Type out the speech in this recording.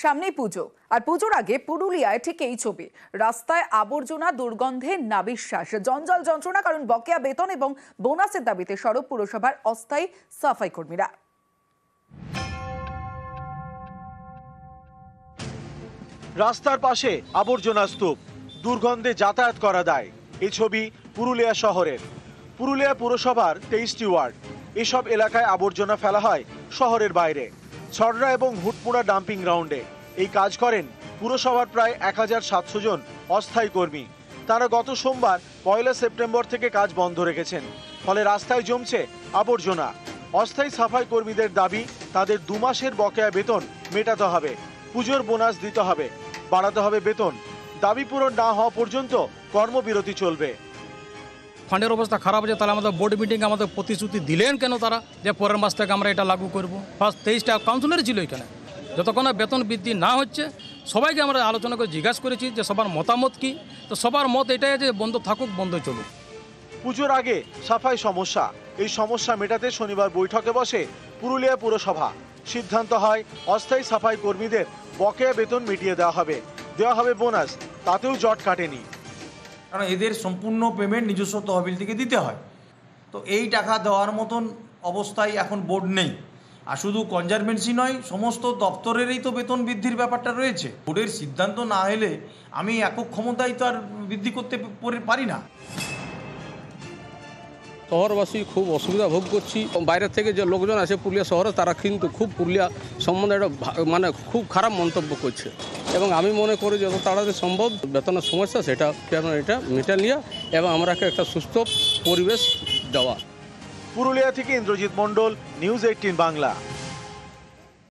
সামনেই পুজো, আর পুজোর আগে পুরুলিয়ায় ঠিক এই ছবি। রাস্তায় আবর্জনা, দুর্গন্ধে নাবিশ্বাস, জঞ্জাল যন্ত্রণা, কারণ বকেয়া বেতন এবং বোনাসের দাবিতে সরব পুরসভার অস্থায়ী সাফাই কর্মীরা। রাস্তার পাশে আবর্জনা স্তূপ, দুর্গন্ধে যাতায়াত করা দায়। এই ছবি পুরুলিয়া শহরের। পুরুলিয়া পুরসভার 23টি ওয়ার্ড। এসব এলাকায় আবর্জনা ফেলা হয় শহরের বাইরে, ছড়রা এবং হুটমুড়া ডাম্পিং গ্রাউন্ডে। এই কাজ করেন পুরসভার প্রায় 1700 জন অস্থায়ী কর্মী। তারা গত সোমবার 1 সেপ্টেম্বর থেকে কাজ বন্ধ রেখেছেন। ফলে রাস্তায় জমছে আবর্জনা। অস্থায়ী সাফাই কর্মীদের দাবি, তাদের 2 মাসের বকেয়া বেতন মেটাতে হবে, পুজোর বোনাস দিতে হবে, বাড়াতে হবে বেতন। দাবি পূরণ না হওয়া পর্যন্ত কর্মবিরতি চলবে। ফান্ডের অবস্থা খারাপ আছে, তাহলে আমাদের বোর্ড মিটিং আমাদের প্রতিশ্রুতি দিলেন কেন তারা যে পরের মাস থেকে আমরা এটা লাগু করব? ফার্স্ট 23টা কাউন্সিলর ছিল এখানে। যতক্ষণ বেতন বৃদ্ধি না হচ্ছে সবাইকে আমরা আলোচনা করে জিজ্ঞাসা করেছি যে সবার মতামত কি। তো সবার মত এটাই যে বন্ধ থাকুক, বন্ধ চলুক। পুজোর আগে সাফাই সমস্যা, এই সমস্যা মেটাতে শনিবার বৈঠকে বসে পুরুলিয়া পুরসভা। সিদ্ধান্ত হয় অস্থায়ী সাফাই কর্মীদের বকেয়া বেতন মিটিয়ে দেওয়া হবে বোনাস। তাতেও জট কাটেনি, কারণ এদের সম্পূর্ণ পেমেন্ট নিজস্ব তহবিল থেকে দিতে হয়। তো এই টাকা দেওয়ার মতন অবস্থায় এখন বোর্ড নেই। আর শুধু কনজারভেন্সি নয়, সমস্ত দপ্তরেরই তো বেতন বৃদ্ধির ব্যাপারটা রয়েছে। বোর্ডের সিদ্ধান্ত না হলে আমি একক ক্ষমতায় তো আর বৃদ্ধি করতে পারি না। শহরবাসী খুব অসুবিধা ভোগ করছি। বাইরের থেকে যে লোকজন আসে পুরুলিয়া শহরে, তারা কিন্তু খুব পুরুলিয়া সম্বন্ধে একটা খুব খারাপ মন্তব্য করছে। এবং আমি মনে করি যত তাড়াতাড়ি সম্ভব বেতনের সমস্যা সেটা এটা মেটা নিয়ে এবং আমরাকে একটা সুস্থ পরিবেশ দেওয়া। পুরুলিয়া থেকে ইন্দ্রজিৎ মণ্ডল, নিউজ 18 বাংলা।